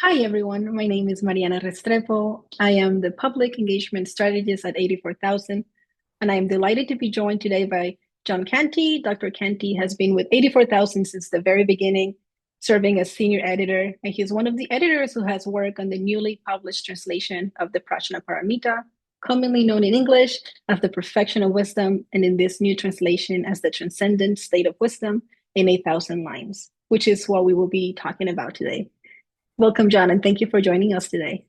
Hi, everyone. My name is Mariana Restrepo. I am the Public Engagement Strategist at 84,000, and I am delighted to be joined today by John Canti. Dr. Canti has been with 84,000 since the very beginning, serving as senior editor, and he's one of the editors who has worked on the newly published translation of the Prajnaparamita, commonly known in English as the Perfection of Wisdom, and in this new translation as the Transcendent State of Wisdom in 8,000 lines, which is what we will be talking about today. Welcome, John, and thank you for joining us today.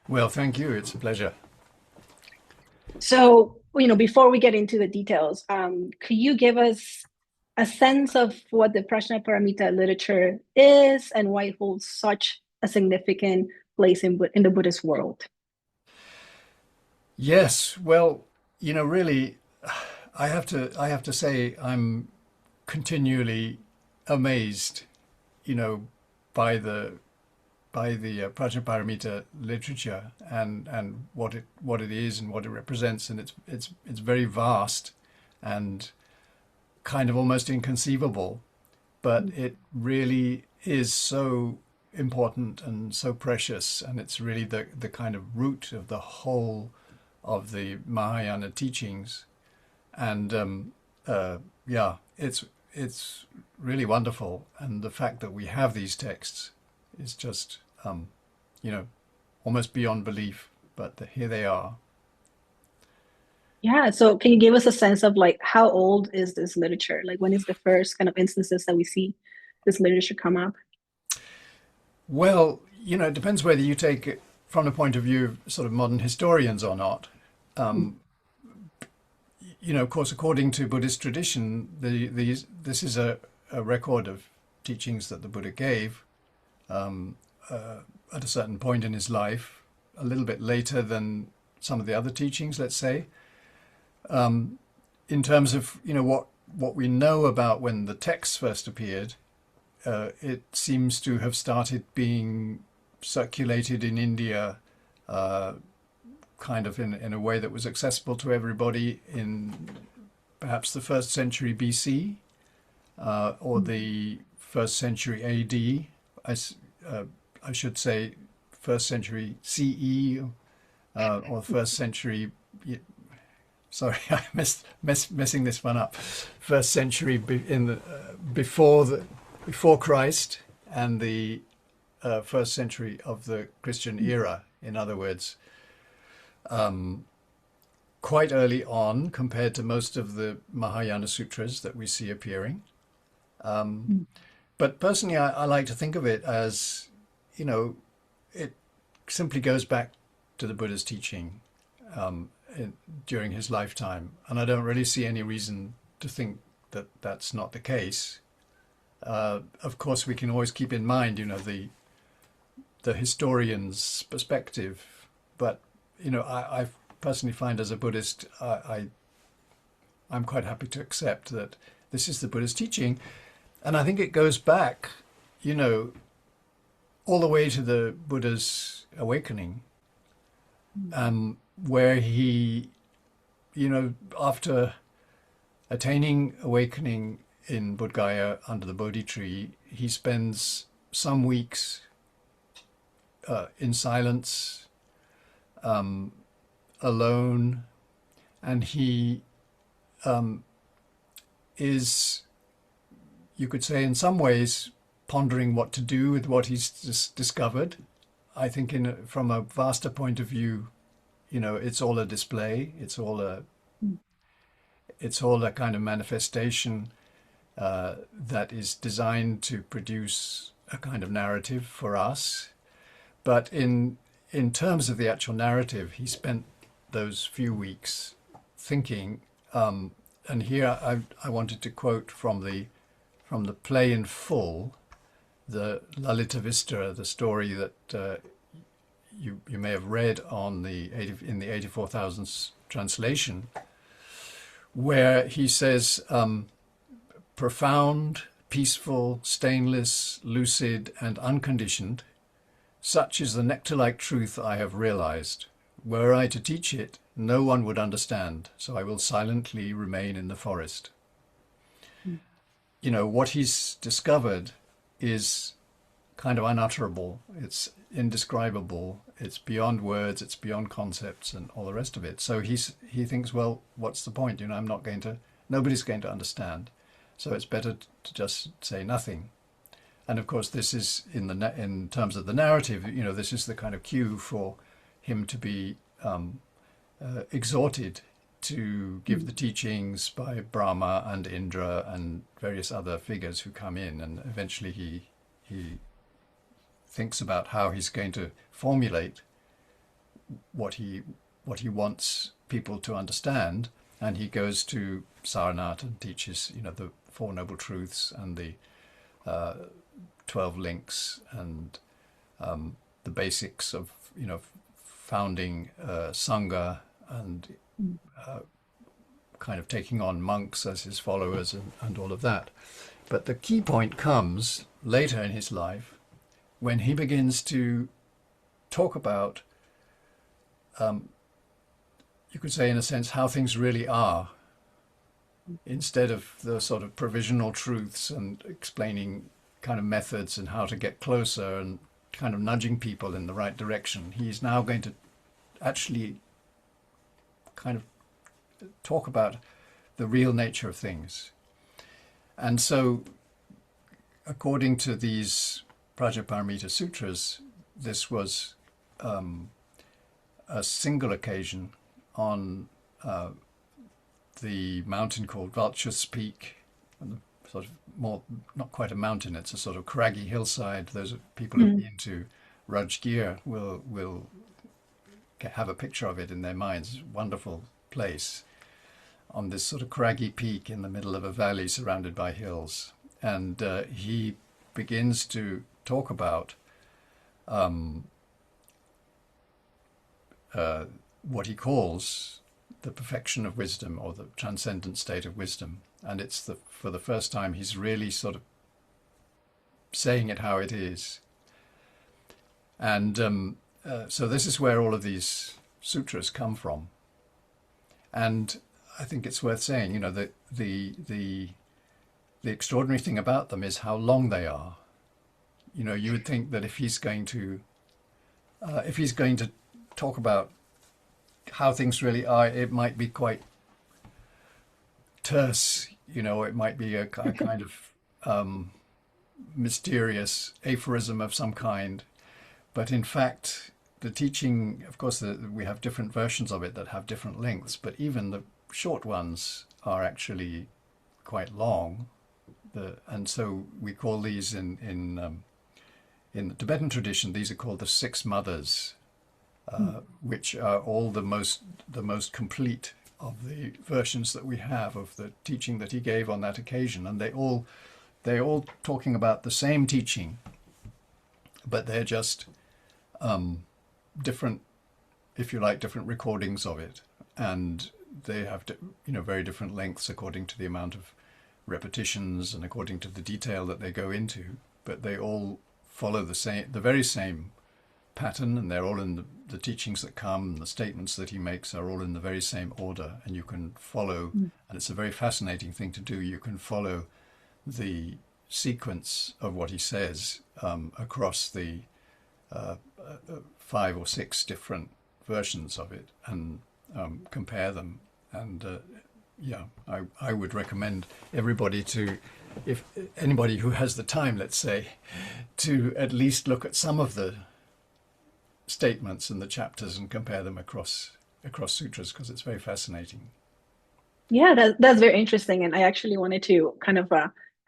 Well, thank you. It's a pleasure. So, before we get into the details, could you give us a sense of what the Prajnaparamita literature is and why it holds such a significant place in the Buddhist world? Yes, well, really, I have to say I'm continually amazed, you know, by the Prajnaparamita literature and what it is and what it represents, and it's very vast and kind of almost inconceivable, but it really is so important and so precious, and it's really the kind of root of the whole of the Mahayana teachings, and yeah, it's really wonderful, and the fact that we have these texts is just you know almost beyond belief, but here they are. Yeah, so can you give us a sense of like how old is this literature? Like when is the first kind of instances that we see this literature come up? Well, it depends whether you take it from the point of view of sort of modern historians or not. Of course, according to Buddhist tradition, this is a record of teachings that the Buddha gave at a certain point in his life, a little bit later than some of the other teachings, let's say. In terms of what we know about when the texts first appeared, it seems to have started being circulated in India, kind of in a way that was accessible to everybody in perhaps the first century BC, or the first century AD. I should say first century CE, or first century. Sorry, I messing this one up. First century before Christ, and the first century of the Christian era. In other words, quite early on compared to most of the Mahayana sutras that we see appearing. But personally, I like to think of it as, it simply goes back to the Buddha's teaching during his lifetime. And I don't really see any reason to think that that's not the case. Of course, we can always keep in mind, the historian's perspective. But, I personally find as a Buddhist, I'm quite happy to accept that this is the Buddha's teaching. And I think it goes back, all the way to the Buddha's awakening, where he, after attaining awakening in Bodh Gaya under the Bodhi tree, he spends some weeks in silence, alone, and he is, you could say, in some ways, pondering what to do with what he's discovered. I think, from a vaster point of view, it's all a display. It's all a kind of manifestation that is designed to produce a kind of narrative for us. But in terms of the actual narrative, he spent those few weeks thinking. And here I wanted to quote from the play in full, the Lalita Vistara, the story that you may have read in the 84,000 translation, where he says, profound, peaceful, stainless, lucid, and unconditioned, such is the nectar-like truth I have realized. Were I to teach it, no one would understand, so I will silently remain in the forest. What he's discovered is kind of unutterable. It's indescribable. It's beyond words. It's beyond concepts and all the rest of it. So he thinks, well, what's the point? Nobody's going to understand. So it's better to just say nothing. And of course, this is in terms of the narrative. This is the kind of cue for him to be exhorted to give the teachings by Brahma and Indra and various other figures who come in, and eventually he thinks about how he's going to formulate what he wants people to understand, and he goes to Sarnath and teaches the Four Noble Truths and the 12 links and the basics of founding Sangha and kind of taking on monks as his followers and all of that. But the key point comes later in his life when he begins to talk about, you could say in a sense, how things really are, instead of the sort of provisional truths and explaining kind of methods and how to get closer and kind of nudging people in the right direction. He's now going to actually kind of talk about the real nature of things. And so, according to these Prajnaparamita sutras, this was a single occasion on the mountain called Vulture's Peak, sort of more, not quite a mountain, it's a sort of craggy hillside. Those people who've been to Rajgir will have a picture of it in their minds. It's a wonderful place on this sort of craggy peak in the middle of a valley surrounded by hills. And he begins to talk about what he calls the perfection of wisdom, or the transcendent state of wisdom. And it's for the first time he's really sort of saying it how it is. And so this is where all of these sutras come from. And I think it's worth saying, that the extraordinary thing about them is how long they are. You would think that if he's going to talk about how things really are, it might be quite terse, it might be a kind of mysterious aphorism of some kind. But in fact, the teaching, of course, we have different versions of it that have different lengths, but even the short ones are actually quite long. And so we call these in the Tibetan tradition, these are called the Six Mothers, which are all the most complete of the versions that we have of the teaching that he gave on that occasion. And they're all talking about the same teaching, but they're just different, if you like, different recordings of it. And they have very different lengths according to the amount of repetitions and according to the detail that they go into, but they all follow the very same pattern, and they're all in the teachings that come, the statements that he makes are all in the very same order, and you can follow, and it's a very fascinating thing to do, you can follow the sequence of what he says across the 5 or 6 different versions of it, and compare them. And I would recommend everybody to, if anybody who has the time, let's say, to at least look at some of the statements and the chapters and compare them across sutras, because it's very fascinating. Yeah, that's very interesting. And I actually wanted to kind of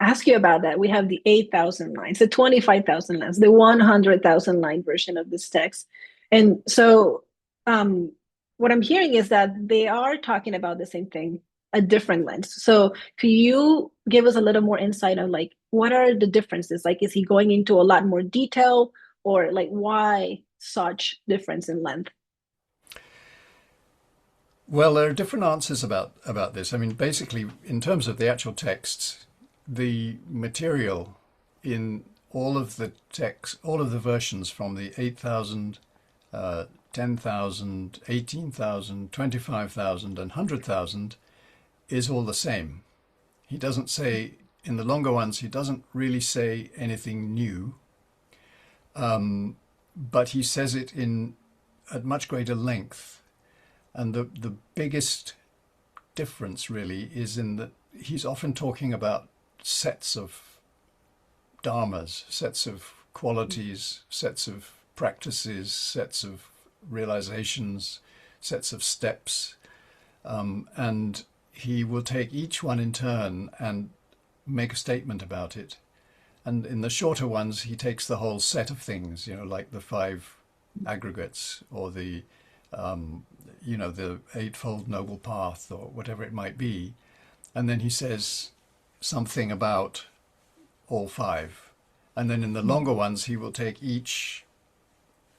ask you about that. We have the 8,000 lines, the 25,000 lines, the 100,000 line version of this text. And so what I'm hearing is that they are talking about the same thing, a different lens. So could you give us a little more insight on like, what are the differences? Like, is he going into a lot more detail, or like why such difference in length? Well, there are different answers about this. I mean, basically, in terms of the actual texts, the material in all of the texts, all of the versions from the 8,000, 10,000, 18,000, 25,000 and 100,000 is all the same. He doesn't say, in the longer ones, he doesn't really say anything new. but he says it in at much greater length. And the biggest difference really is in that he's often talking about sets of dharmas, sets of qualities, sets of practices, sets of realizations, sets of steps. And he will take each one in turn and make a statement about it. And in the shorter ones, he takes the whole set of things, like the five aggregates or the Eightfold Noble Path or whatever it might be. And then he says something about all five. And then in the longer ones, he will take each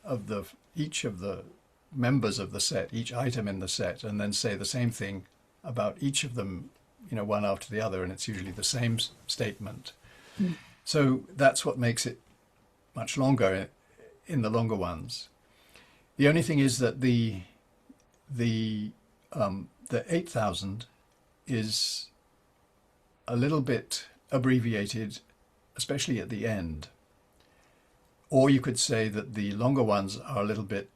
of the members of the set, each item in the set, and then say the same thing about each of them, one after the other. And it's usually the same statement. So that's what makes it much longer in the longer ones. The only thing is that the 8,000 is a little bit abbreviated, especially at the end. Or you could say that the longer ones are a little bit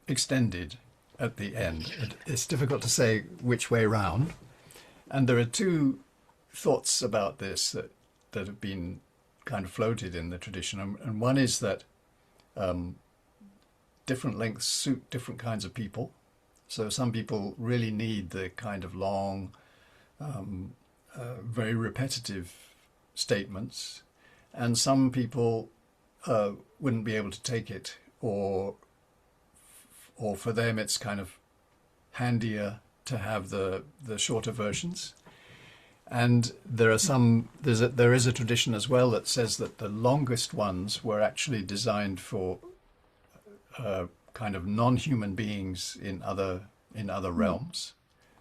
extended at the end. It's difficult to say which way round. And there are two thoughts about this that have been kind of floated in the tradition. And one is that different lengths suit different kinds of people. So some people really need the kind of long, very repetitive statements, and some people wouldn't be able to take it, or for them it's kind of handier to have the shorter versions. And there is a tradition as well that says that the longest ones were actually designed for kind of non-human beings in other realms.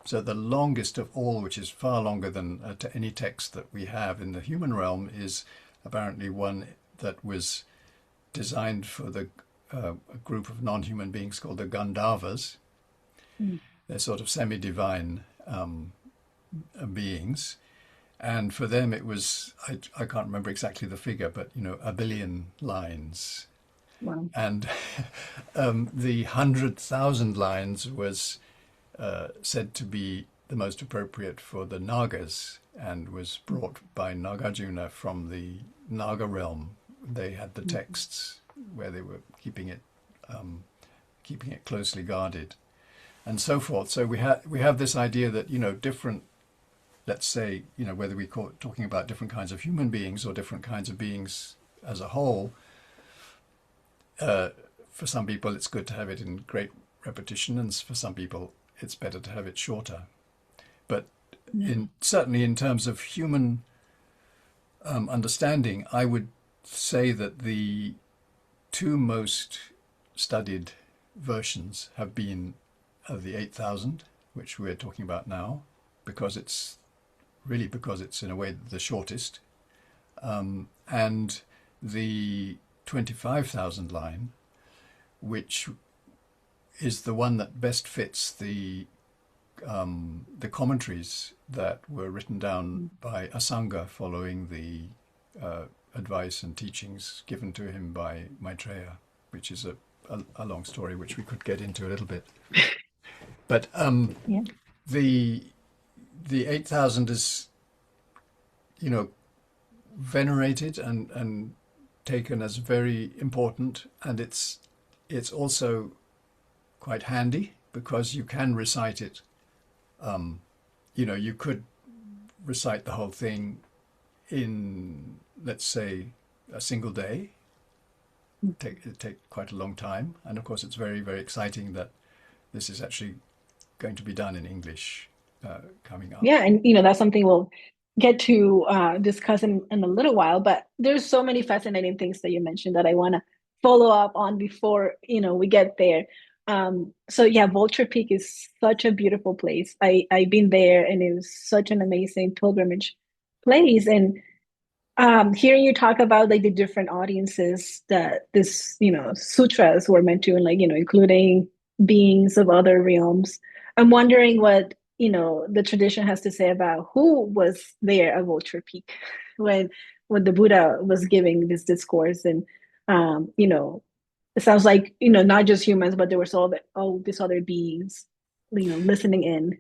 So the longest of all, which is far longer than any text that we have in the human realm, is apparently one that was designed for a group of non-human beings called the Gandharvas. They're sort of semi-divine beings, and for them it was, I can't remember exactly the figure, but 1 billion lines. Wow. And the 100,000 lines was said to be the most appropriate for the Nagas, and was brought by Nagarjuna from the Naga realm. They had the texts where they were keeping it closely guarded, and so forth. So we have this idea that different, let's say, whether we call it talking about different kinds of human beings or different kinds of beings as a whole. For some people, it's good to have it in great repetition, and for some people, it's better to have it shorter. But certainly in terms of human understanding, I would say that the two most studied versions have been the 8,000, which we're talking about now, because it's in a way the shortest, and the 25,000 line, which is the one that best fits the commentaries that were written down by Asanga following the advice and teachings given to him by Maitreya, which is a long story which we could get into a little bit. But the 8,000 is, venerated and taken as very important, and it's also quite handy because you can recite it. You could recite the whole thing in, let's say, a single day. It'd take quite a long time, and of course it's very, very exciting that this is actually going to be done in English coming up. Yeah, and that's something we'll get to discuss in a little while, but there's so many fascinating things that you mentioned that I want to follow up on before we get there. So yeah, Vulture Peak is such a beautiful place. I've been there, and it was such an amazing pilgrimage place. And hearing you talk about like the different audiences that this sutras were meant to, and including beings of other realms, I'm wondering what the tradition has to say about who was there at Vulture Peak when the Buddha was giving this discourse, and You know, it sounds like, you know, not just humans, but there was all these other beings, you know, listening in.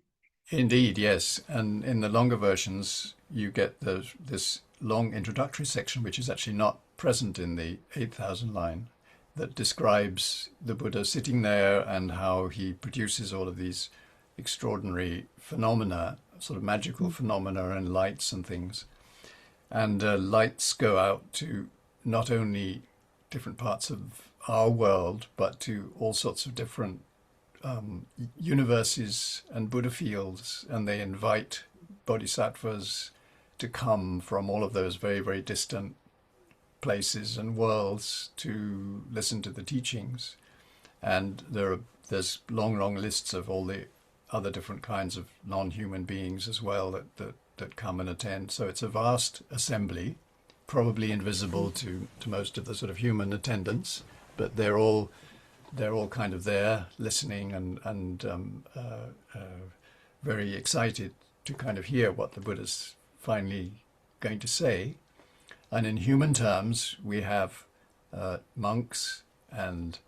Indeed, yes. And in the longer versions, you get this long introductory section, which is actually not present in the 8,000 line, that describes the Buddha sitting there and how he produces all of these extraordinary phenomena, sort of magical phenomena and lights and things. And lights go out to not only different parts of our world, but to all sorts of different universes and Buddha fields, and they invite bodhisattvas to come from all of those very, very distant places and worlds to listen to the teachings. And there's long, long lists of all the other different kinds of non-human beings as well that come and attend. So it's a vast assembly, probably invisible to most of the sort of human attendants, but they're all kind of there listening and very excited to kind of hear what the Buddha's finally going to say. And in human terms, we have monks and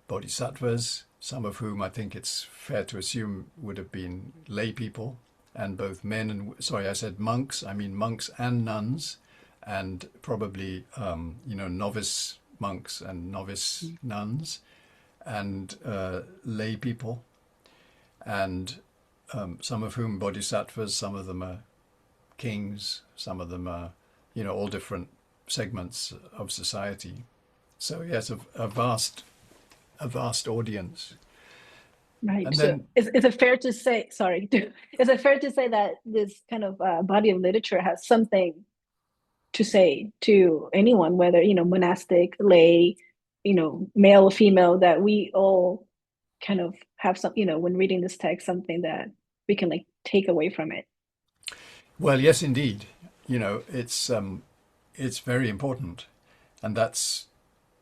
bodhisattvas, some of whom I think it's fair to assume would have been lay people, and both men and, sorry, I said monks, I mean monks and nuns, and probably, novice monks and novice nuns, and lay people, and some of whom bodhisattvas, some of them are kings, some of them are, all different segments of society. So yes, a vast audience. Right. And So then, is it fair to say, sorry, is it fair to say that this kind of body of literature has something to say to anyone, whether, you know, monastic, lay, you know, male or female, that we all kind of have some, you know, when reading this text, something that we can like take away from it. well, yes, indeed, it's very important, and that's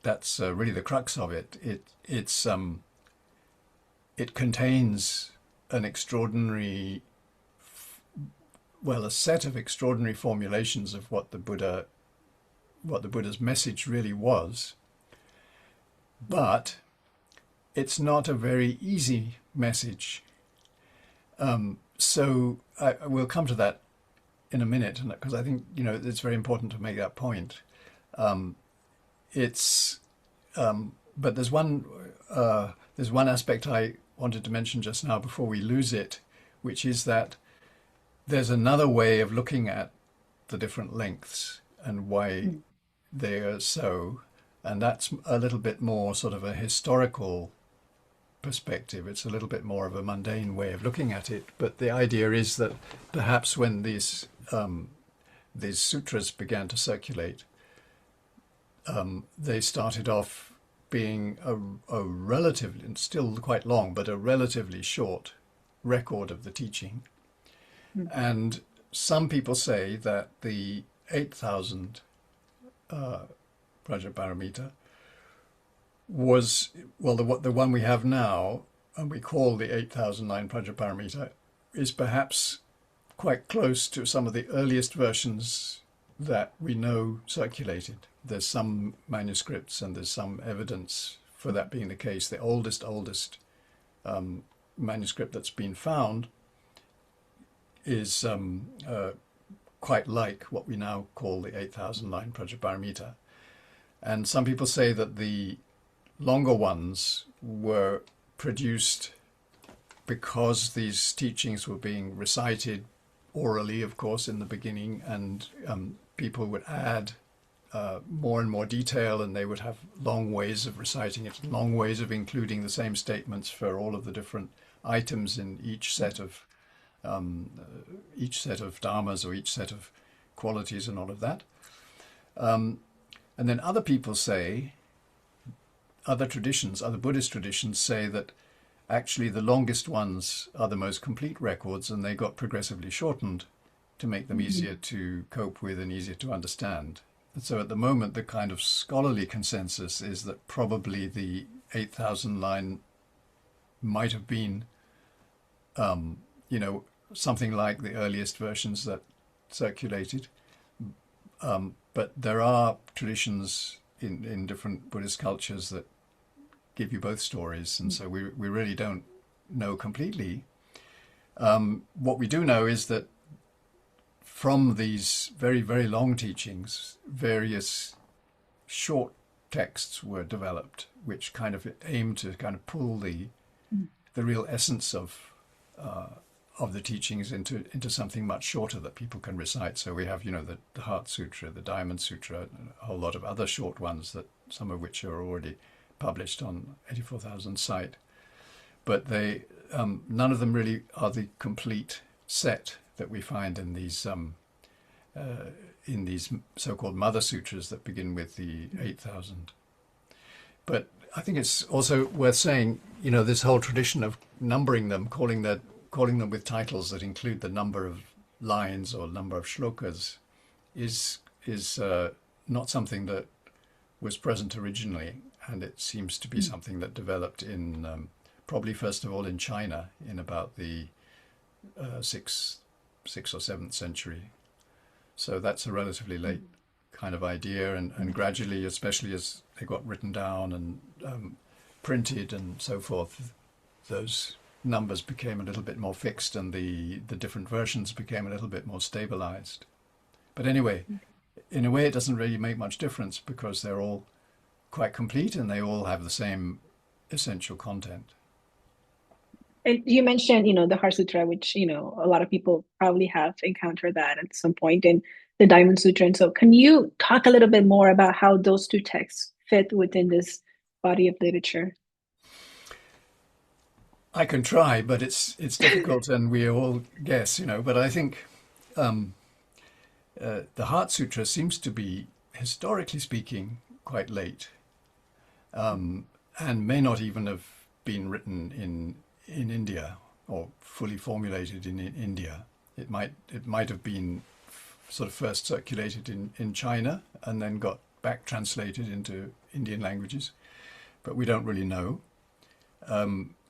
really the crux of it. It contains an extraordinary, well, a set of extraordinary formulations of what the Buddha's message really was, but it's not a very easy message. So we'll come to that in a minute, because I think it's very important to make that point. It's but there's one aspect I wanted to mention just now before we lose it, which is that there's another way of looking at the different lengths and why Mm. they are so, and that's a little bit more sort of a historical perspective. It's a little bit more of a mundane way of looking at it, but the idea is that perhaps when these sutras began to circulate, they started off being a relatively, and still quite long, but a relatively short record of the teaching. Mm. And some people say that the 8,000 Prajnaparamita was, well, the one we have now, and we call the 8,009 Prajnaparamita, is perhaps quite close to some of the earliest versions that we know circulated. There's some manuscripts and there's some evidence for that being the case. The oldest manuscript that's been found is quite like what we now call the 8,009 Prajnaparamita. And some people say that the longer ones were produced because these teachings were being recited orally, of course, in the beginning, and people would add more and more detail, and they would have long ways of reciting it, long ways of including the same statements for all of the different items in each set of dharmas, or each set of qualities and all of that. And then other people say, other Buddhist traditions say that actually the longest ones are the most complete records, and they got progressively shortened to make them easier to cope with and easier to understand. And so at the moment, the kind of scholarly consensus is that probably the 8,000 line might have been, something like the earliest versions that circulated. But there are traditions in different Buddhist cultures that give you both stories, and so we really don't know completely. What we do know is that from these very, very long teachings, various short texts were developed, which kind of aim to kind of pull the real essence of the teachings into something much shorter that people can recite. So we have, the Heart Sutra, the Diamond Sutra, a whole lot of other short ones, that some of which are already published on 84,000 site. But they none of them really are the complete set that we find in these so-called Mother Sutras that begin with the 8,000. But I think it's also worth saying, this whole tradition of numbering them, calling them with titles that include the number of lines or number of shlokas, is not something that was present originally, and it seems to be something that developed in probably first of all in China in about the 6th or 7th century. So that's a relatively late kind of idea, and gradually, especially as they got written down and printed and so forth, those numbers became a little bit more fixed, and the different versions became a little bit more stabilized. But anyway, in a way it doesn't really make much difference, because they're all quite complete and they all have the same essential content. And you mentioned, the Heart Sutra, which, a lot of people probably have encountered that at some point, in the Diamond Sutra. And so can you talk a little bit more about how those two texts fit within this body of literature? I can try, but it's difficult, and we all guess, But I think the Heart Sutra seems to be, historically speaking, quite late, and may not even have been written in India or fully formulated in India. It might have been sort of first circulated in China and then got back translated into Indian languages, but we don't really know.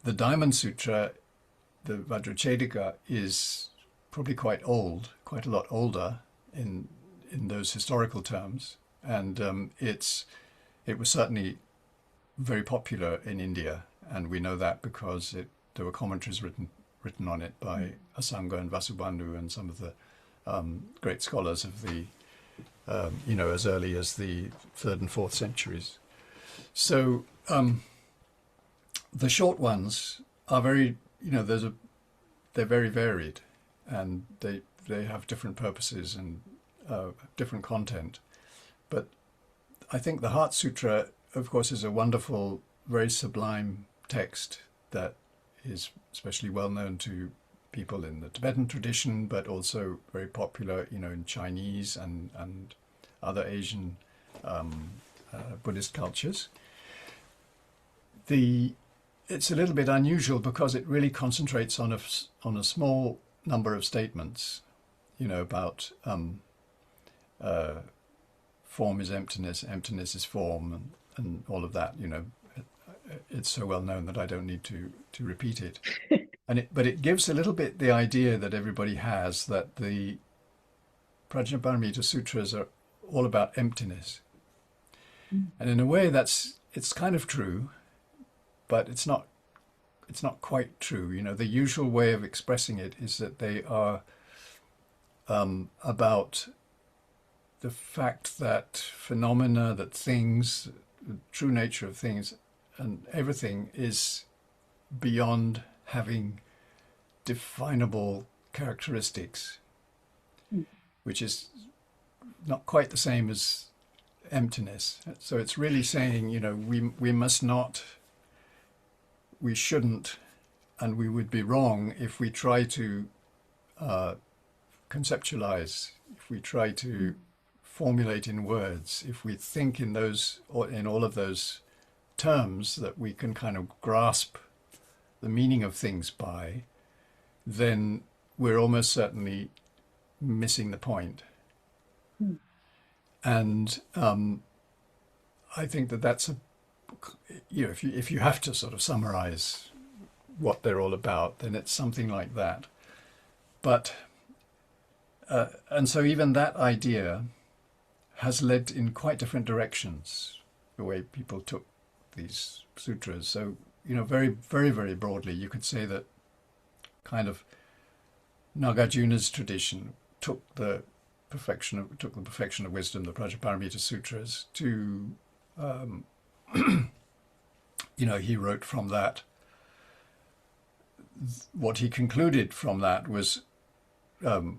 The Diamond Sutra, the Vajracchedika, is probably quite old, quite a lot older in those historical terms, and it was certainly very popular in India, and we know that because there were commentaries written on it by Asanga and Vasubandhu and some of the great scholars of the as early as the 3rd and 4th centuries. So the short ones are very, they're very varied, and they have different purposes and different content. But I think the Heart Sutra, of course, is a wonderful, very sublime text that is especially well known to people in the Tibetan tradition, but also very popular, in Chinese and other Asian Buddhist cultures. It's a little bit unusual because it really concentrates on a small number of statements, about form is emptiness, emptiness is form, and all of that. It's so well known that I don't need to repeat it. But it gives a little bit the idea that everybody has, that the Prajnaparamita sutras are all about emptiness. And in a way it's kind of true, but it's not quite true. The usual way of expressing it is that they are about the fact that phenomena, that things, the true nature of things and everything is beyond having definable characteristics, which is not quite the same as emptiness. So it's really saying, we must not, we shouldn't, and we would be wrong if we try to conceptualize, if we try to formulate in words, if we think in those, or in all of those terms that we can kind of grasp the meaning of things by, then we're almost certainly missing the point. And I think that's if you have to sort of summarize what they're all about, then it's something like that. But and so even that idea has led in quite different directions. the way people took these sutras. So, very, very, very broadly, you could say that kind of Nagarjuna's tradition took the perfection of wisdom, the Prajnaparamita Sutras, to he wrote from that. What he concluded from that was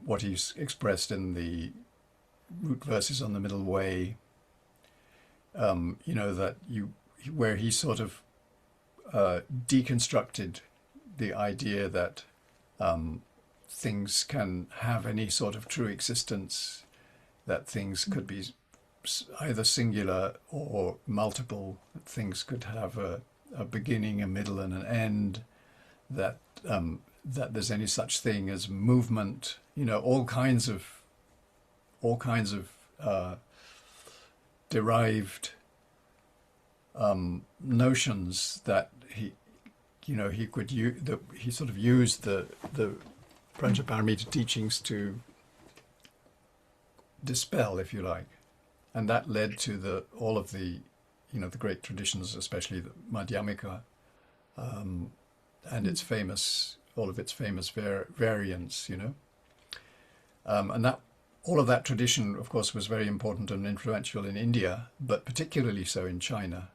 what he's expressed in the root verses on the middle way. That where he sort of deconstructed the idea that things can have any sort of true existence, that things could be either singular or multiple, that things could have a beginning, a middle, and an end, that there's any such thing as movement, all kinds of derived notions that he could use. He sort of used the Prajnaparamita teachings to dispel, if you like, and that led to all of the great traditions, especially the Madhyamika, and all of its famous variants, and that all of that tradition, of course, was very important and influential in India, but particularly so in China.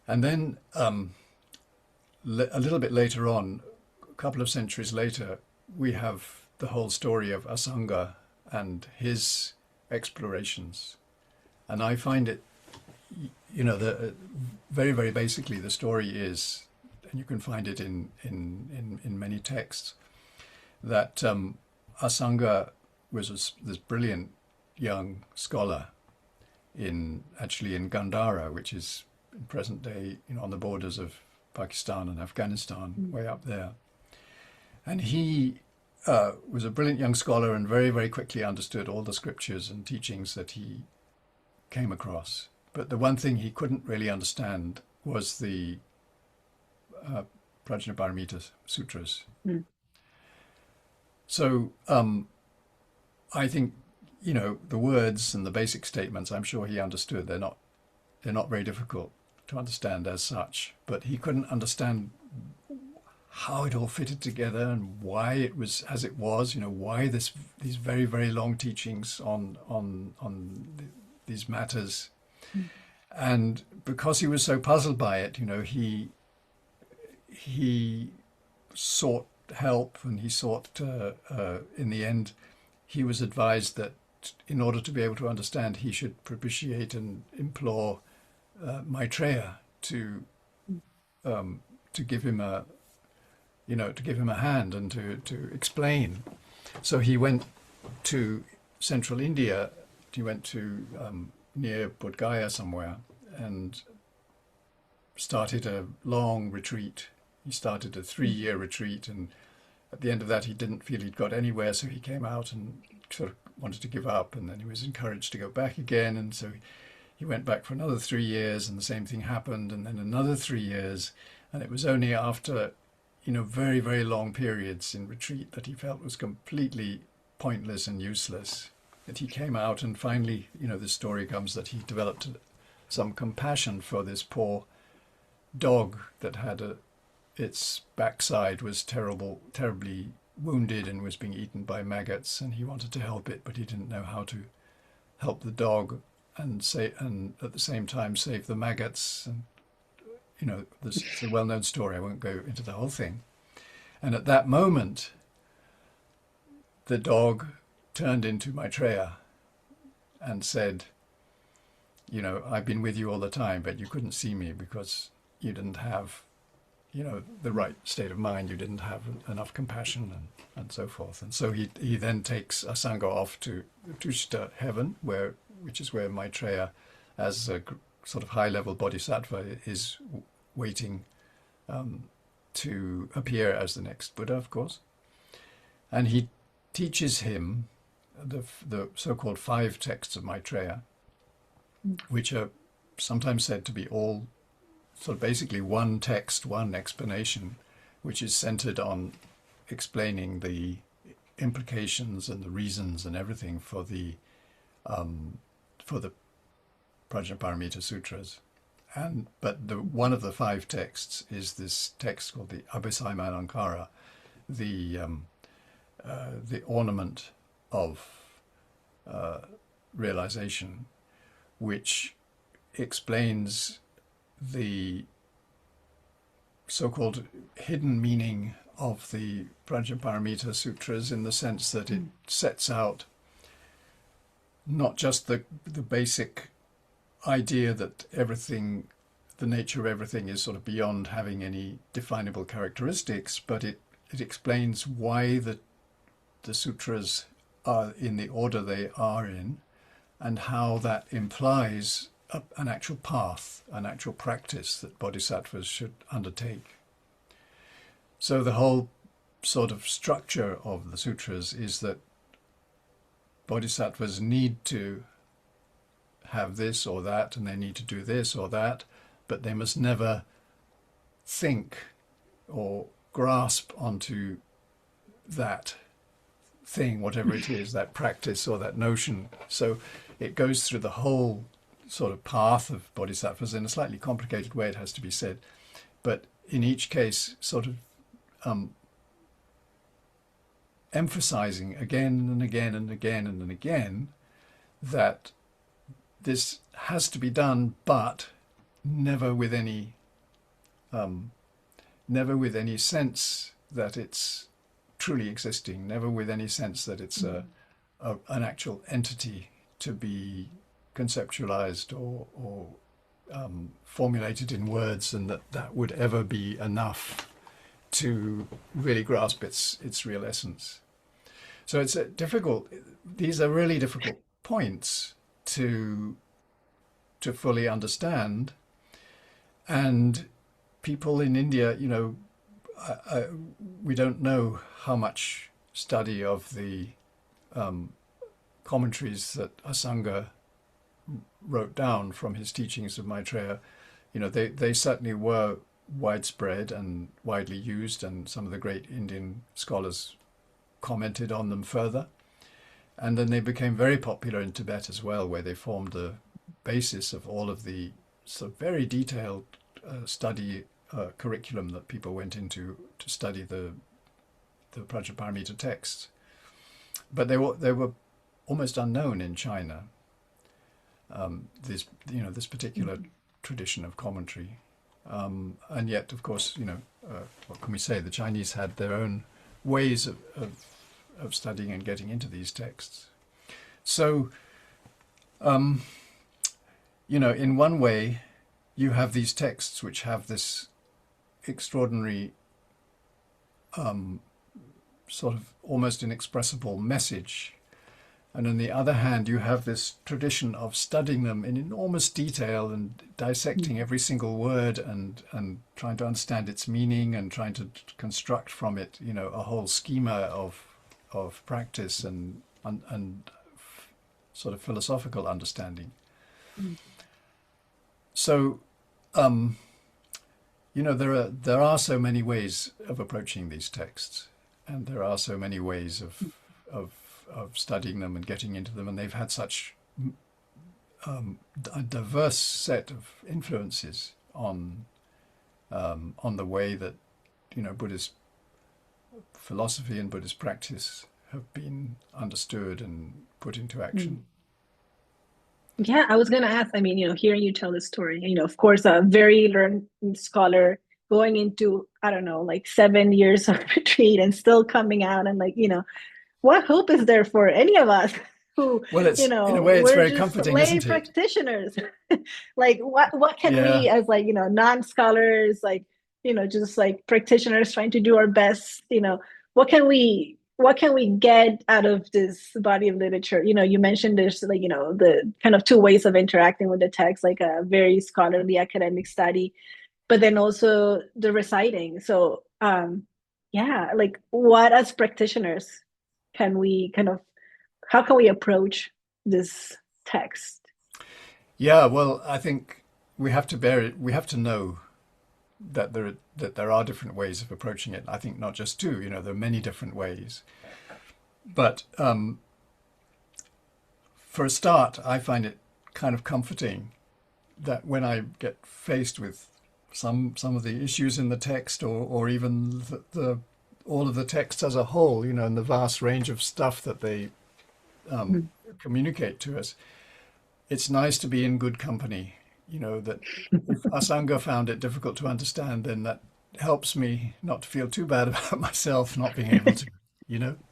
And then a little bit later on, a couple of centuries later, we have the whole story of Asanga and his explorations. And I find it, very, very basically, the story is, and you can find it in many texts, that Asanga was this brilliant young scholar in Gandhara, which is in present day, on the borders of Pakistan and Afghanistan, way up there. And he was a brilliant young scholar and very, very quickly understood all the scriptures and teachings that he came across. But the one thing he couldn't really understand was the Prajnaparamita Sutras. So I think, the words and the basic statements, I'm sure he understood. They're not very difficult to understand as such, but he couldn't understand how it all fitted together and why it was as it was, why these very, very long teachings on these matters. And because he was so puzzled by it, he sought help, and he sought, in the end, he was advised that in order to be able to understand, he should propitiate and implore Maitreya to give him a hand and to explain. So he went to central India. He went to near Bodh Gaya somewhere and started a long retreat. He started a 3-year retreat, and at the end of that he didn't feel he'd got anywhere, so he came out and sort of wanted to give up, and then he was encouraged to go back again, and so he went back for another 3 years, and the same thing happened, and then another 3 years, and it was only after very, very long periods in retreat that he felt was completely pointless and useless, that he came out, and finally, this story comes that he developed some compassion for this poor dog that had its backside was terribly wounded and was being eaten by maggots, and he wanted to help it, but he didn't know how to help the dog and at the same time save the maggots. And this is a well-known story. I won't go into the whole thing. And at that moment, the dog turned into Maitreya and said, I've been with you all the time, but you couldn't see me because you didn't have the right state of mind. You didn't have enough compassion and so forth. And so he then takes Asanga off to Tushita heaven, which is where Maitreya, as a sort of high-level bodhisattva, is waiting to appear as the next Buddha, of course. And he teaches him the so-called 5 texts of Maitreya, which are sometimes said to be all sort of basically one text, one explanation, which is centered on explaining the implications and the reasons and everything for the Prajnaparamita Sutras. But one of the 5 texts is this text called the Abhisamalankara, the ornament of realization, which explains the so-called hidden meaning of the Prajnaparamita Sutras, in the sense that it sets out not just the basic idea that everything, the nature of everything, is sort of beyond having any definable characteristics, but it explains why the sutras are in the order they are in, and how that implies an actual path, an actual practice that bodhisattvas should undertake. So the whole sort of structure of the sutras is that bodhisattvas need to have this or that, and they need to do this or that, but they must never think or grasp onto that thing, whatever it is, that practice or that notion. So it goes through the whole sort of path of bodhisattvas in a slightly complicated way, it has to be said, but in each case sort of emphasizing again and again and again and again that this has to be done, but never with any sense that it's truly existing, never with any sense that it's an actual entity to be conceptualized or formulated in words, and that would ever be enough to really grasp its real essence. So it's these are really difficult points to fully understand, and people in India, we don't know how much study of the commentaries that Asanga wrote down from his teachings of Maitreya. They certainly were widespread and widely used, and some of the great Indian scholars commented on them further. And then they became very popular in Tibet as well, where they formed the basis of all of the sort of very detailed study curriculum that people went into to study the Prajnaparamita texts. But they were almost unknown in China. This particular tradition of commentary, and yet, of course, what can we say? The Chinese had their own ways of studying and getting into these texts. So, in one way, you have these texts which have this extraordinary sort of almost inexpressible message. And on the other hand, you have this tradition of studying them in enormous detail and dissecting every single word and trying to understand its meaning and trying to construct from it, a whole schema of practice and sort of philosophical understanding. So, there are so many ways of approaching these texts, and there are so many ways of studying them and getting into them, and they've had such a diverse set of influences on the way that Buddhist philosophy and Buddhist practice have been understood and put into action. Yeah, I was going to ask, hearing you tell this story, of course, a very learned scholar going into, 7 years of retreat and still coming out and what hope is there for any of us who, well, in a way, it's we're very just comforting, lay isn't it? practitioners? What can we, as non-scholars, just practitioners trying to do our best, what can we get out of this body of literature? You mentioned there's the kind of 2 ways of interacting with the text, like a very scholarly academic study, but then also the reciting. So what as practitioners can we how can we approach this text? Yeah, well, I think we have to know that there are different ways of approaching it. I think not just 2, there are many different ways. But for a start, I find it kind of comforting that when I get faced with some of the issues in the text, or even the all of the text as a whole, and the vast range of stuff that they Mm. communicate to us, it's nice to be in good company. That if Asanga found it difficult to understand, then that helps me not to feel too bad about myself not being able to,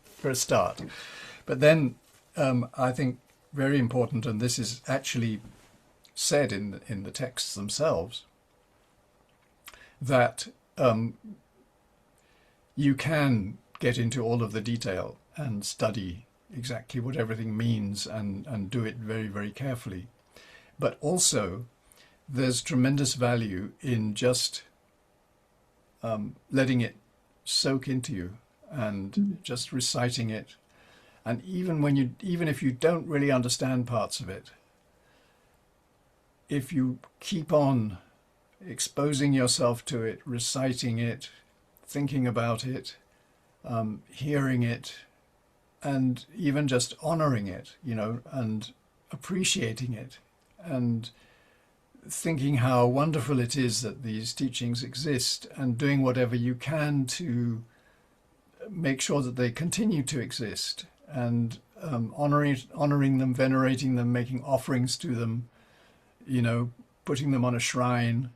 for a start. But then I think very important, and this is actually said in the texts themselves, that you can get into all of the detail and study exactly what everything means, and do it very, very carefully. But also, there's tremendous value in just letting it soak into you and just reciting it. And even if you don't really understand parts of it, if you keep on exposing yourself to it, reciting it, thinking about it, hearing it, and even just honoring it, and appreciating it, and thinking how wonderful it is that these teachings exist, and doing whatever you can to make sure that they continue to exist, and honoring them, venerating them, making offerings to them, putting them on a shrine,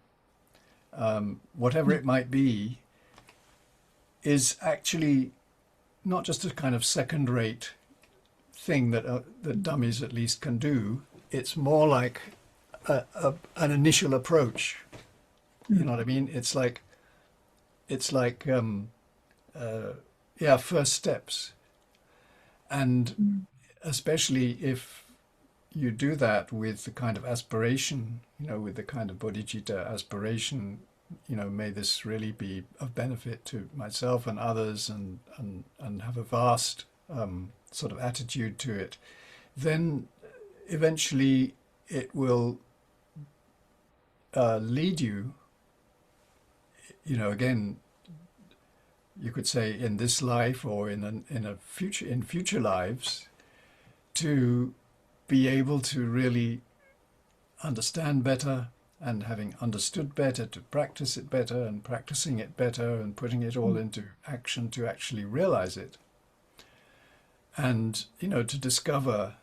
whatever it might be, is actually not just a kind of second-rate thing that dummies at least can do. It's more like an initial approach. You know what I mean? It's like first steps. And especially if you do that with the kind of aspiration, with the kind of bodhicitta aspiration, may this really be of benefit to myself and others, and have a vast sort of attitude to it, then eventually it will lead you, again, you could say in this life, or in future lives, to be able to really understand better, and having understood better, to practice it better, and practicing it better, and putting it all into action to actually realize it. And to discover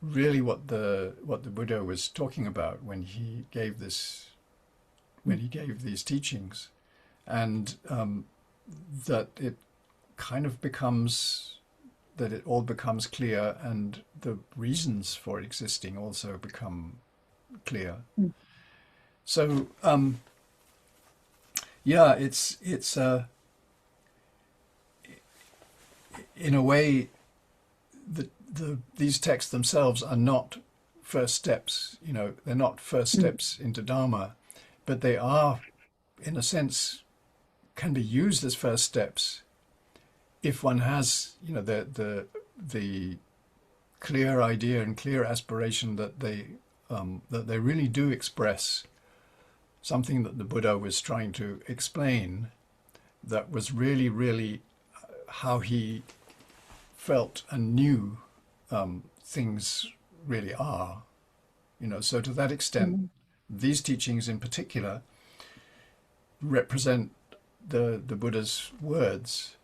really what the Buddha was talking about when he gave these teachings, and that it kind of that it all becomes clear, and the reasons for existing also become clear. So it's in a way, these texts themselves are not first steps. They're not first steps into Dharma, but they are, in a sense, can be used as first steps if one has, the clear idea and clear aspiration that they really do express something that the Buddha was trying to explain, that was really, really how he felt and knew things really are. So to that extent, these teachings in particular represent the Buddha's words,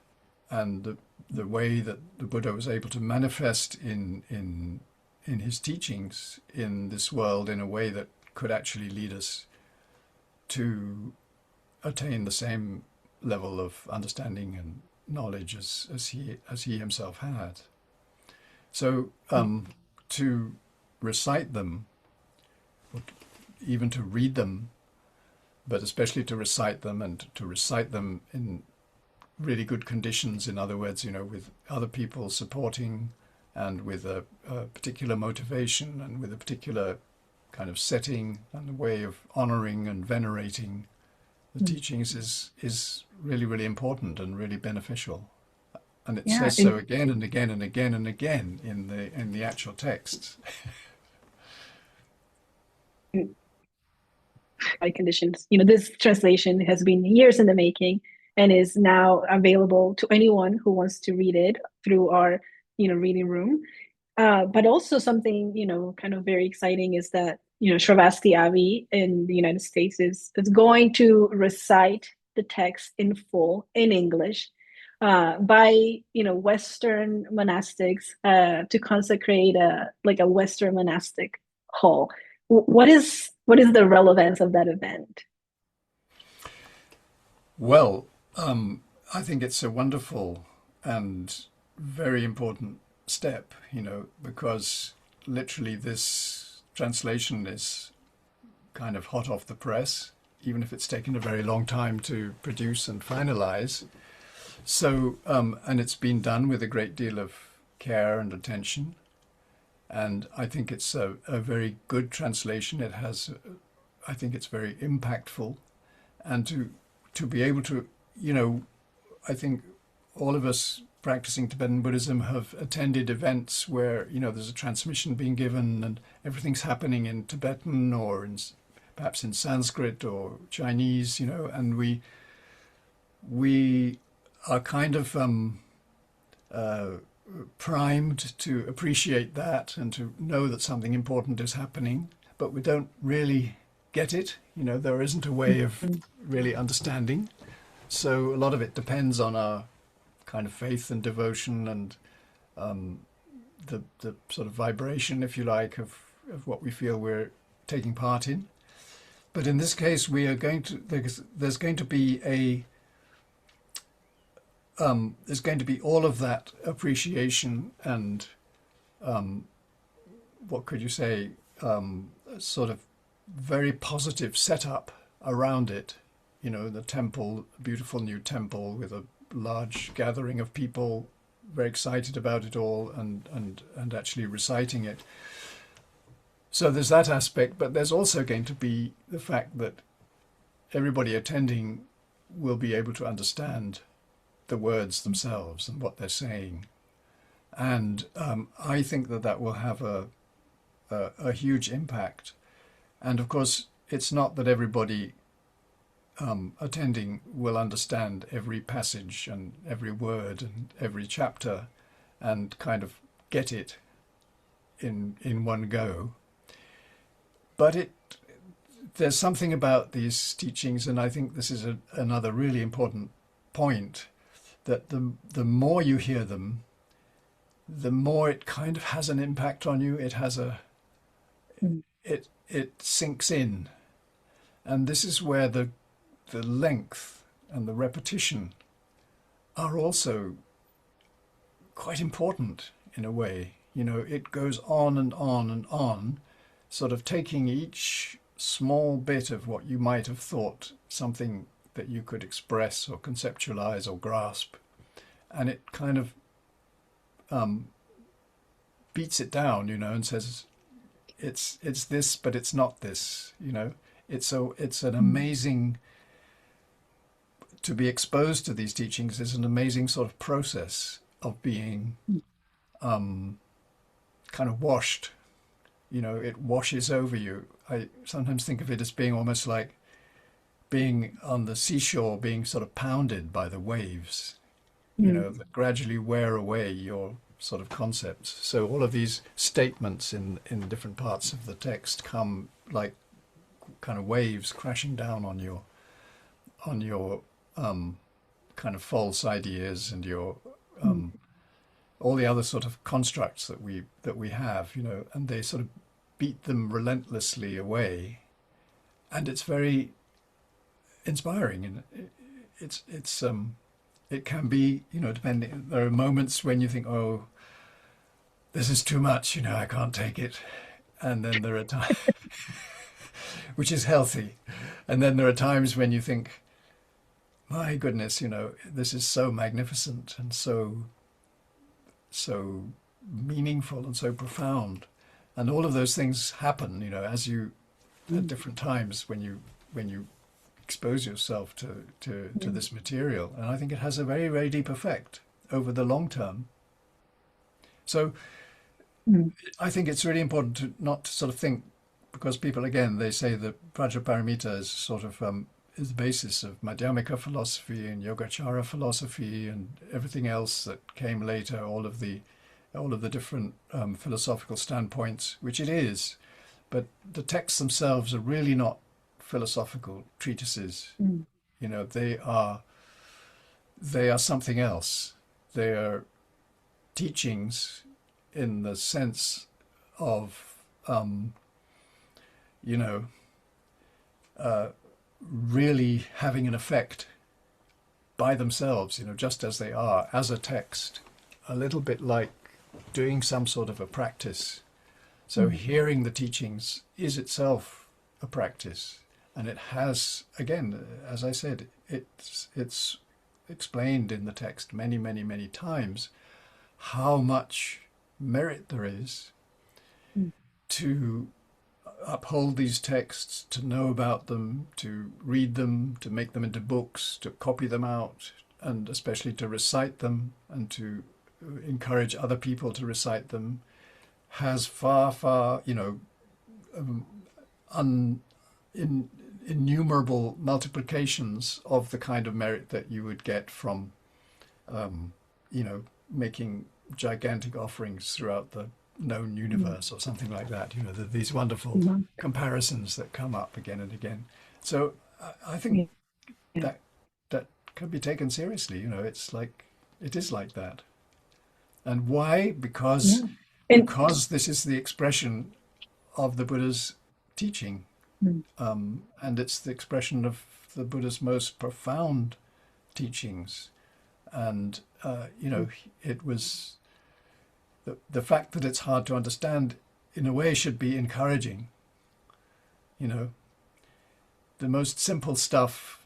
and the way that the Buddha was able to manifest in his teachings in this world in a way that could actually lead us to attain the same level of understanding and knowledge as he himself had. So to recite them, or even to read them, but especially to recite them, and to recite them in really good conditions, in other words, with other people supporting, and with a particular motivation, and with a particular kind of setting and a way of honoring and venerating the teachings, is really, really important and really beneficial. And it says so again and again and again and again in the actual texts. Conditions. This translation has been years in the making, and is now available to anyone who wants to read it through our, reading room. But also something, kind of very exciting is that Shravasti Avi in the United States is going to recite the text in full in English by Western monastics to consecrate a Western monastic hall. What is the relevance of that event? Well, I think it's a wonderful and very important step, because literally this translation is kind of hot off the press, even if it's taken a very long time to produce and finalize. So, and it's been done with a great deal of care and attention. And I think it's a very good translation. I think it's very impactful. And to be able to, I think all of us practicing Tibetan Buddhism have attended events where, there's a transmission being given and everything's happening in Tibetan or perhaps in Sanskrit or Chinese, and we are kind of primed to appreciate that and to know that something important is happening, but we don't really get it. There isn't a way of really understanding. So a lot of it depends on our kind of faith and devotion and the sort of vibration, if you like, of what we feel we're taking part in. But in this case, there's going to be there's going to be all of that appreciation and what could you say, sort of very positive setup around it. The temple, beautiful new temple with a large gathering of people, very excited about it all and actually reciting it. So there's that aspect, but there's also going to be the fact that everybody attending will be able to understand the words themselves and what they're saying. And I think that will have a huge impact. And of course, it's not that everybody attending will understand every passage and every word and every chapter and kind of get it in one go. But there's something about these teachings, and I think this is another really important point, that the more you hear them, the more it kind of has an impact on you. It sinks in. And this is where the length and the repetition are also quite important in a way. It goes on and on and on, sort of taking each small bit of what you might have thought something that you could express or conceptualize or grasp, and it kind of beats it down, and says it's this, but it's not this. It's an amazing, to be exposed to these teachings is an amazing sort of process of being kind of washed. It washes over you. I sometimes think of it as being almost like being on the seashore, being sort of pounded by the waves, that gradually wear away your sort of concepts. So all of these statements in different parts of the text come like kind of waves crashing down on your kind of false ideas and your all the other sort of constructs that we have, and they sort of beat them relentlessly away, and it's very inspiring, and it can be, depending. There are moments when you think, oh, this is too much, I can't take it, and then there are times, which is healthy, and then there are times when you think, my goodness, this is so magnificent and so meaningful and so profound, and all of those things happen, as you at different times when you expose yourself to this material, and I think it has a very, very deep effect over the long term. So I think it's really important to not sort of think, because people, again, they say that Prajnaparamita is sort of is the basis of Madhyamika philosophy and Yogacara philosophy and everything else that came later, all of the different philosophical standpoints, which it is. but the texts themselves are really not philosophical treatises. You know, they are something else. They are teachings in the sense of, you know, really having an effect by themselves, you know, just as they are, as a text, a little bit like doing some sort of a practice. So hearing the teachings is itself a practice, and it has, again, as I said, it's explained in the text many, many, many times how much merit there is to uphold these texts, to know about them, to read them, to make them into books, to copy them out, and especially to recite them and to encourage other people to recite them, has far, you know, innumerable multiplications of the kind of merit that you would get from, you know, making gigantic offerings throughout the known universe or something like that. You know, these wonderful comparisons that come up again and again. So I think that can be taken seriously. You know, it's like, it is like that. And why? Because this is the expression of the Buddha's teaching. And it's the expression of the Buddha's most profound teachings. And, you know, it was the fact that it's hard to understand, in a way, should be encouraging. You know, the most simple stuff,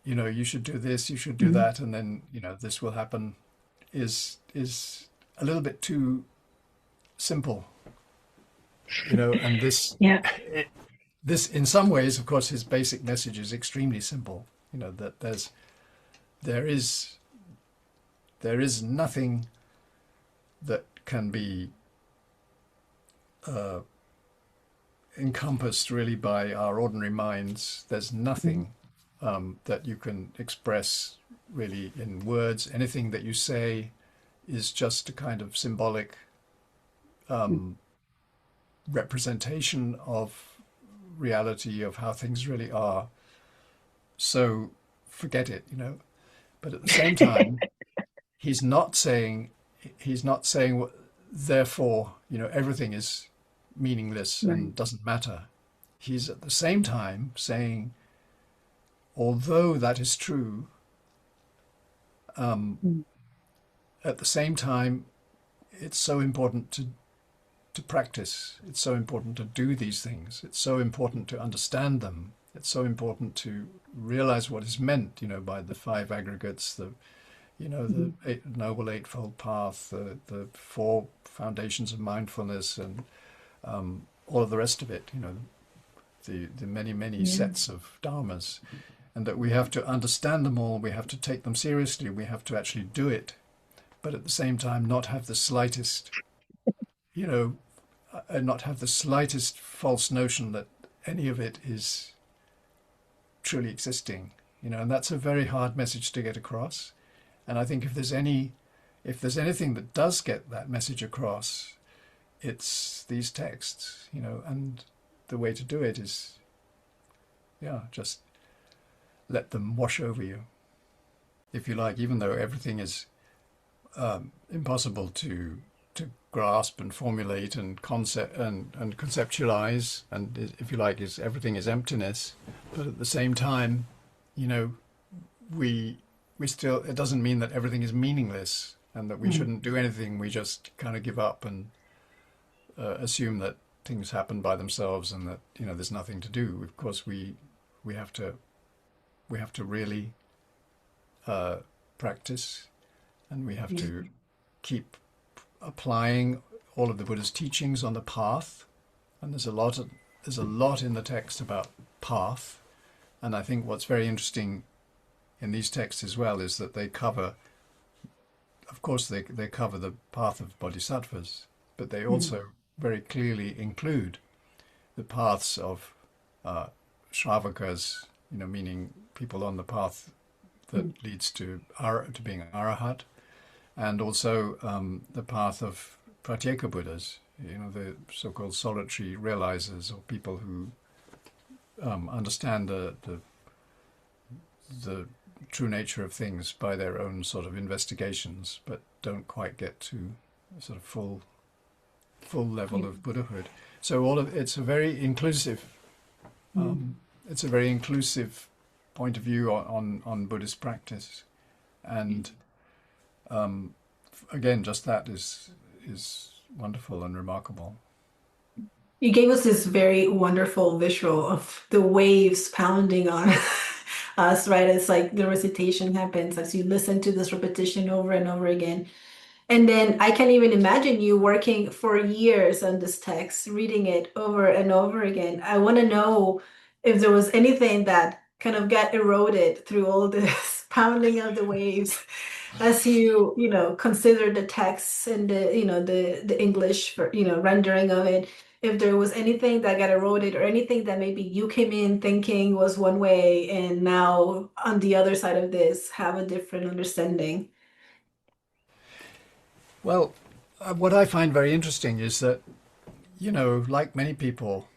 you know, you should do this, you should do that, and then, you know, this will happen, is a little bit too simple. You know, and this, this in some ways, of course, his basic message is extremely simple. You know, that there is nothing that can be encompassed really by our ordinary minds. There's nothing that you can express really in words. Anything that you say is just a kind of symbolic representation of reality, of how things really are. So forget it, you know. But at the same time, he's not saying therefore, you know, everything is meaningless and doesn't matter. He's at the same time saying, although that is true, at the same time, it's so important to practice. It's so important to do these things. It's so important to understand them. It's so important to realize what is meant, you know, by the five aggregates, the Noble Eightfold Path, the four foundations of mindfulness, and all of the rest of it, you know, the many sets of dharmas, and that we have to understand them all, we have to take them seriously, we have to actually do it, but at the same time not have the slightest, you know, not have the slightest false notion that any of it is truly existing, you know, and that's a very hard message to get across. And I think if there's anything that does get that message across, it's these texts, you know, and the way to do it is, just let them wash over you, if you like, even though everything is impossible to grasp and formulate and conceptualize, and if you like, everything is emptiness. But at the same time, you know, we still, it doesn't mean that everything is meaningless and that we shouldn't do anything. We just kind of give up and assume that things happen by themselves and that, you know, there's nothing to do. Of course, we have to really practice, and we have to keep applying all of the Buddha's teachings on the path. And there's a lot in the text about path. And I think what's very interesting in these texts as well is that they cover, of course, they cover the path of bodhisattvas, but they also very clearly include the paths of Shravakas, you know, meaning people on the path that leads to being arahat, and also the path of Pratyeka Buddhas, the so-called solitary realizers, or people who understand the true nature of things by their own sort of investigations, but don't quite get to a sort of full level of Buddhahood. So it's a very inclusive point of view on Buddhist practice, and again, just that is wonderful and remarkable. You gave us this very wonderful visual of the waves pounding on us, right? It's like the recitation happens as you listen to this repetition over and over again. And then I can even imagine you working for years on this text, reading it over and over again. I want to know if there was anything that kind of got eroded through all this pounding of the waves as you consider the text and the English for, rendering of it. If there was anything that got eroded, or anything that maybe you came in thinking was one way and now on the other side of this have a different understanding. Well, what I find very interesting is that, like many people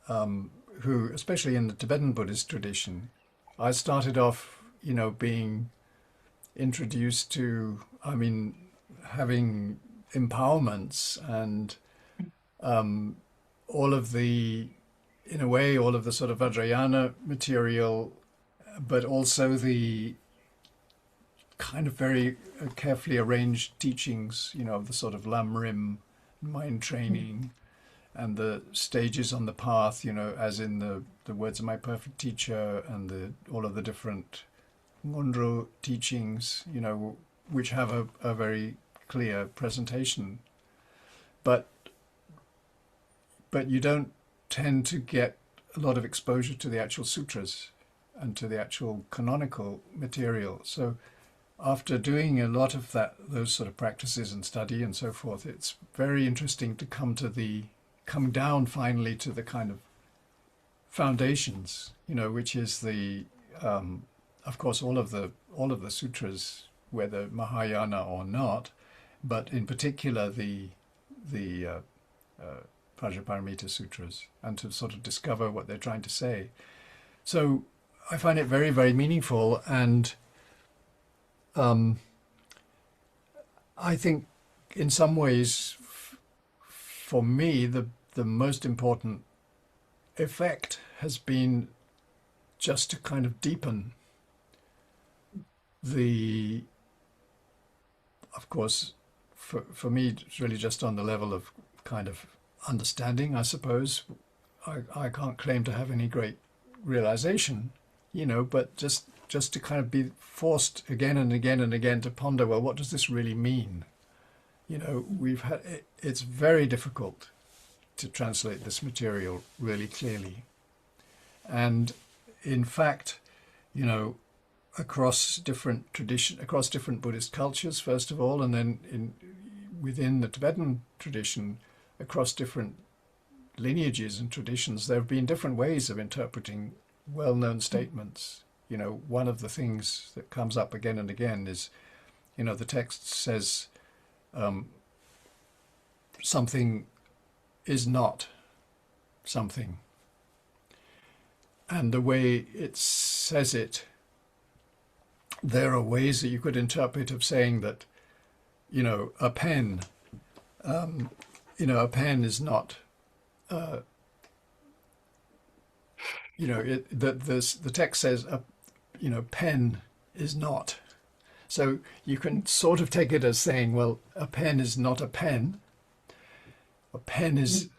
who, especially in the Tibetan Buddhist tradition, I started off, being introduced to, having empowerments and all of the sort of Vajrayana material, but also the kind of very carefully arranged teachings, of the sort of Lamrim mind training and the stages on the path, as in the words of my perfect teacher, and all of the different Ngondro teachings, which have a very clear presentation. But you don't tend to get a lot of exposure to the actual sutras and to the actual canonical material. So after doing a lot of those sort of practices and study and so forth, it's very interesting to come down finally to the kind of foundations, which is of course, all of the sutras, whether Mahayana or not, but in particular the Prajnaparamita sutras, and to sort of discover what they're trying to say. So I find it very, very meaningful, and I think in some ways, for me, the most important effect has been just to kind of deepen of course, for me, it's really just on the level of kind of understanding, I suppose. I can't claim to have any great realization, but just to kind of be forced again and again and again to ponder, well, what does this really mean? It's very difficult to translate this material really clearly. And in fact, across different Buddhist cultures, first of all, and then within the Tibetan tradition, across different lineages and traditions, there have been different ways of interpreting well-known statements. One of the things that comes up again and again is, the text says something is not something. And the way it says it, there are ways that you could interpret of saying that, a pen, a pen is not, the text says, pen is not. So you can sort of take it as saying, well, a pen is not a pen. A pen is,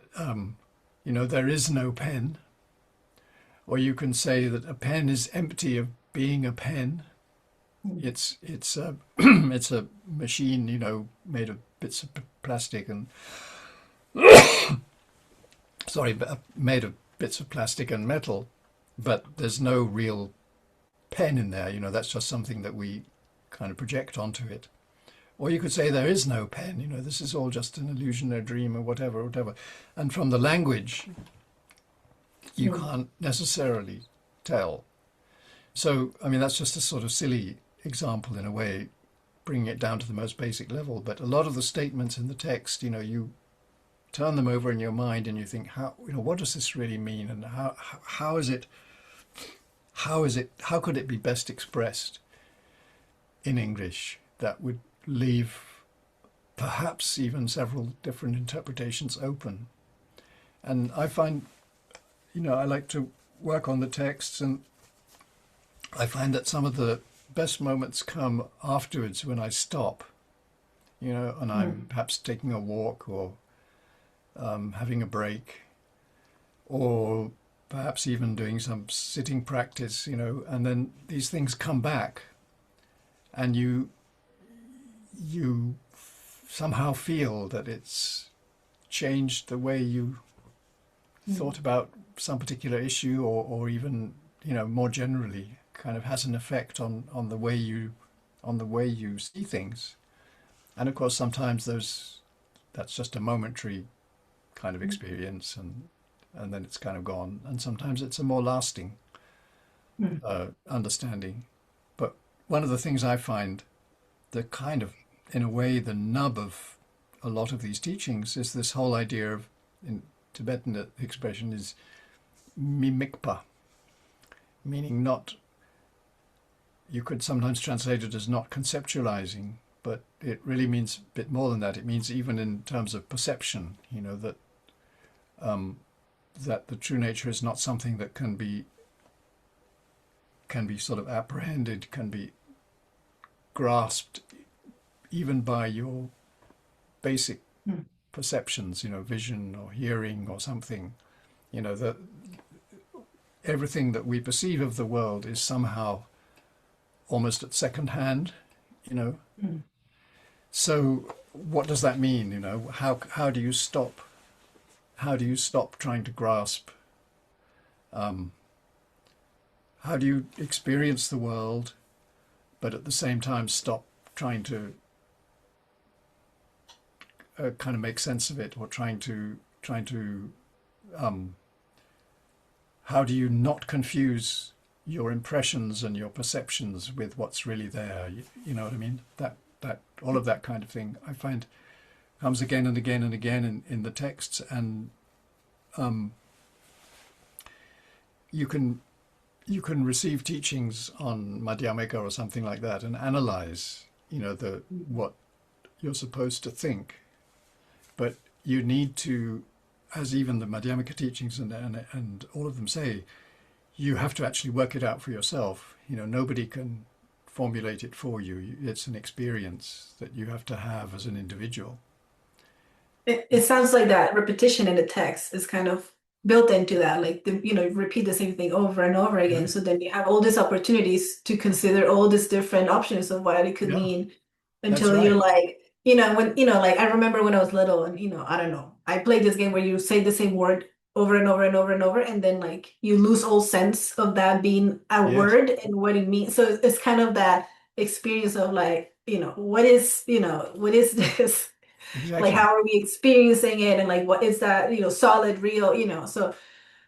there is no pen. Or you can say that a pen is empty of being a pen. It's a it's a machine, made of bits of plastic and made of bits of plastic and metal, but there's no real pen in there. That's just something that we kind of project onto it. Or you could say there is no pen. This is all just an illusion, a dream, or whatever. And from the language, you can't necessarily tell. So, that's just a sort of silly example in a way, bringing it down to the most basic level. But a lot of the statements in the text, you turn them over in your mind and you think, how, what does this really mean, and how is it, how could it be best expressed in English that would leave perhaps even several different interpretations open. And I find, I like to work on the texts, and I find that some of the best moments come afterwards when I stop, and I'm perhaps taking a walk, or having a break, or perhaps even doing some sitting practice, and then these things come back, and you somehow feel that it's changed the way you thought about some particular issue, or even, more generally, kind of has an effect on the way you see things. And of course, sometimes that's just a momentary kind of experience, and then it's kind of gone. And sometimes it's a more lasting understanding. But one of the things I find, the kind of, in a way, the nub of a lot of these teachings is this whole idea of, in Tibetan, the expression is mimikpa, meaning not, you could sometimes translate it as not conceptualizing, but it really means a bit more than that. It means even in terms of perception, that that the true nature is not something that can be sort of apprehended, can be grasped even by your basic perceptions, vision or hearing or something, that everything that we perceive of the world is somehow almost at second hand, So what does that mean? How do you stop? How do you stop trying to grasp? How do you experience the world, but at the same time stop trying to kind of make sense of it, or trying to how do you not confuse your impressions and your perceptions with what's really there? You know what I mean? That all of that kind of thing, I find, comes again and again and again in the texts. And you can receive teachings on Madhyamika or something like that and analyze, what you're supposed to think. But you need to, as even the Madhyamika teachings and all of them say, you have to actually work it out for yourself. Nobody can formulate it for you. It's an experience that you have to have as an individual. It sounds like that repetition in the text is kind of built into that, like repeat the same thing over and over again. So then you have all these opportunities to consider all these different options of what it could mean, until you're like, like I remember when I was little, and I don't know, I played this game where you say the same word over and over and over and over, and then like you lose all sense of that being a word and what it means. So it's kind of that experience of like, what is this? Exactly. Like, how are we experiencing it, and like what is that, solid, real, so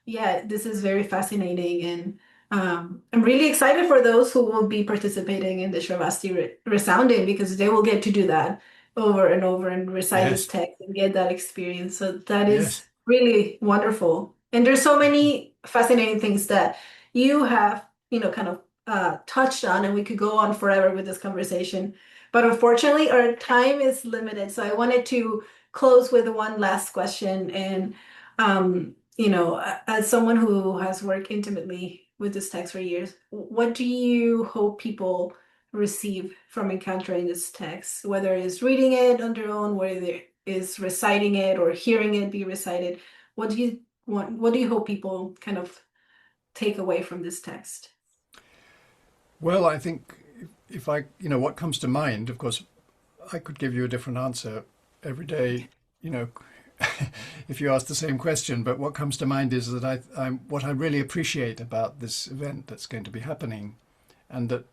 yeah, this is very fascinating. And I'm really excited for those who will be participating in the Shravasti resounding, because they will get to do that over and over and recite this text and get that experience. So that is really wonderful. And there's so many fascinating things that you have, kind of touched on, and we could go on forever with this conversation. But unfortunately, our time is limited. So I wanted to close with one last question. And, as someone who has worked intimately with this text for years, what do you hope people receive from encountering this text, whether it's reading it on their own, whether it is reciting it or hearing it be recited? What do you hope people kind of take away from this text? Well, I think if I, what comes to mind, of course, I could give you a different answer every day, if you ask the same question. But what comes to mind is that what I really appreciate about this event that's going to be happening, and that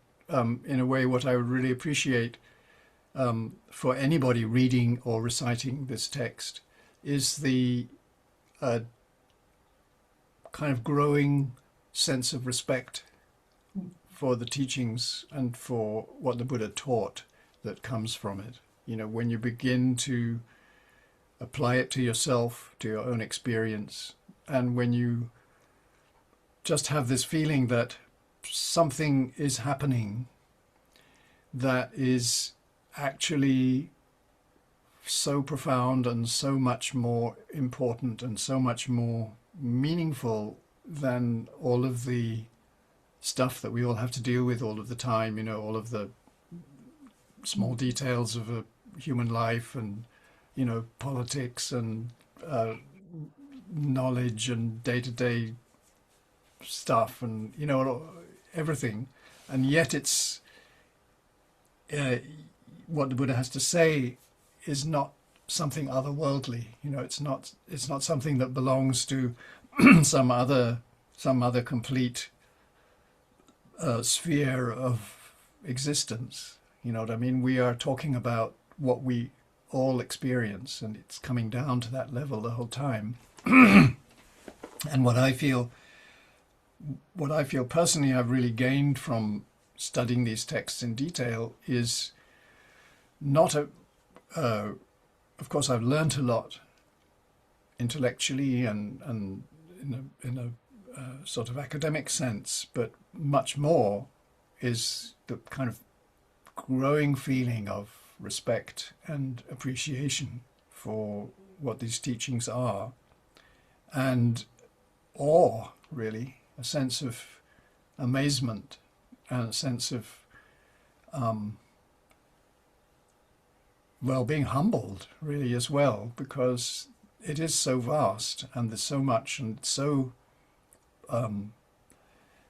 in a way what I would really appreciate for anybody reading or reciting this text is the kind of growing sense of respect for the teachings and for what the Buddha taught that comes from it. When you begin to apply it to yourself, to your own experience, and when you just have this feeling that something is happening that is actually so profound and so much more important and so much more meaningful than all of the stuff that we all have to deal with all of the time, you know, all of the small details of a human life and, you know, politics and knowledge and day-to-day stuff and, you know, everything. And yet it's what the Buddha has to say is not something otherworldly. You know, it's not something that belongs to some other complete sphere of existence. You know what I mean? We are talking about what we all experience, and it's coming down to that level the whole time. And what I feel personally I've really gained from studying these texts in detail is not of course I've learned a lot intellectually and in a sort of academic sense, but much more is the kind of growing feeling of respect and appreciation for what these teachings are, and awe, really, a sense of amazement and a sense of well, being humbled really as well, because it is so vast and there's so much, and so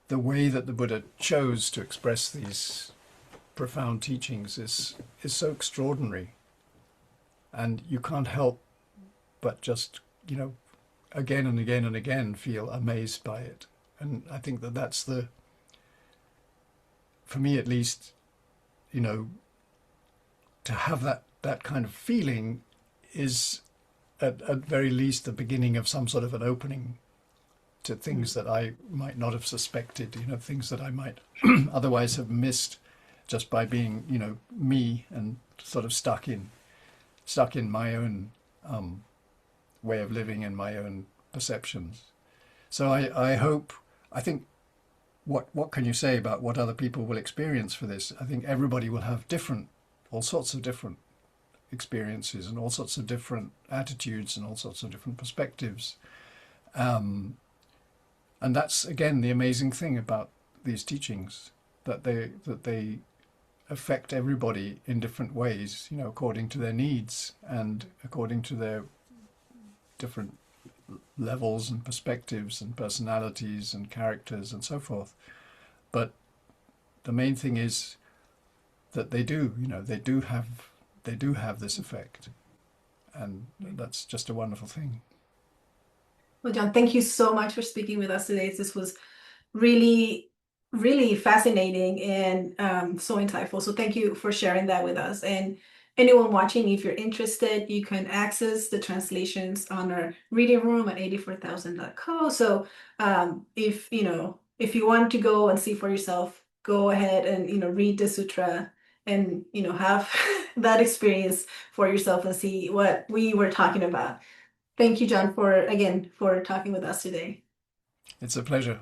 the way that the Buddha chose to express these profound teachings is so extraordinary, and you can't help but just, you know, again and again and again feel amazed by it. And I think that that's the, for me at least, you know, to have that kind of feeling is at very least the beginning of some sort of an opening to things that I might not have suspected, you know, things that I might otherwise have missed just by being, you know, me and sort of stuck in my own way of living and my own perceptions. So I think what can you say about what other people will experience for this? I think everybody will have all sorts of different experiences and all sorts of different attitudes and all sorts of different perspectives. And that's, again, the amazing thing about these teachings, that they affect everybody in different ways, you know, according to their needs and according to their different levels and perspectives and personalities and characters and so forth. But the main thing is that they do have this effect, and that's just a wonderful thing. Well, John, thank you so much for speaking with us today. This was really, really fascinating and so insightful. So thank you for sharing that with us. And anyone watching, if you're interested, you can access the translations on our reading room at 84000.co. So if you want to go and see for yourself, go ahead and read the sutra and have that experience for yourself and see what we were talking about. Thank you, John, for talking with us today. It's a pleasure.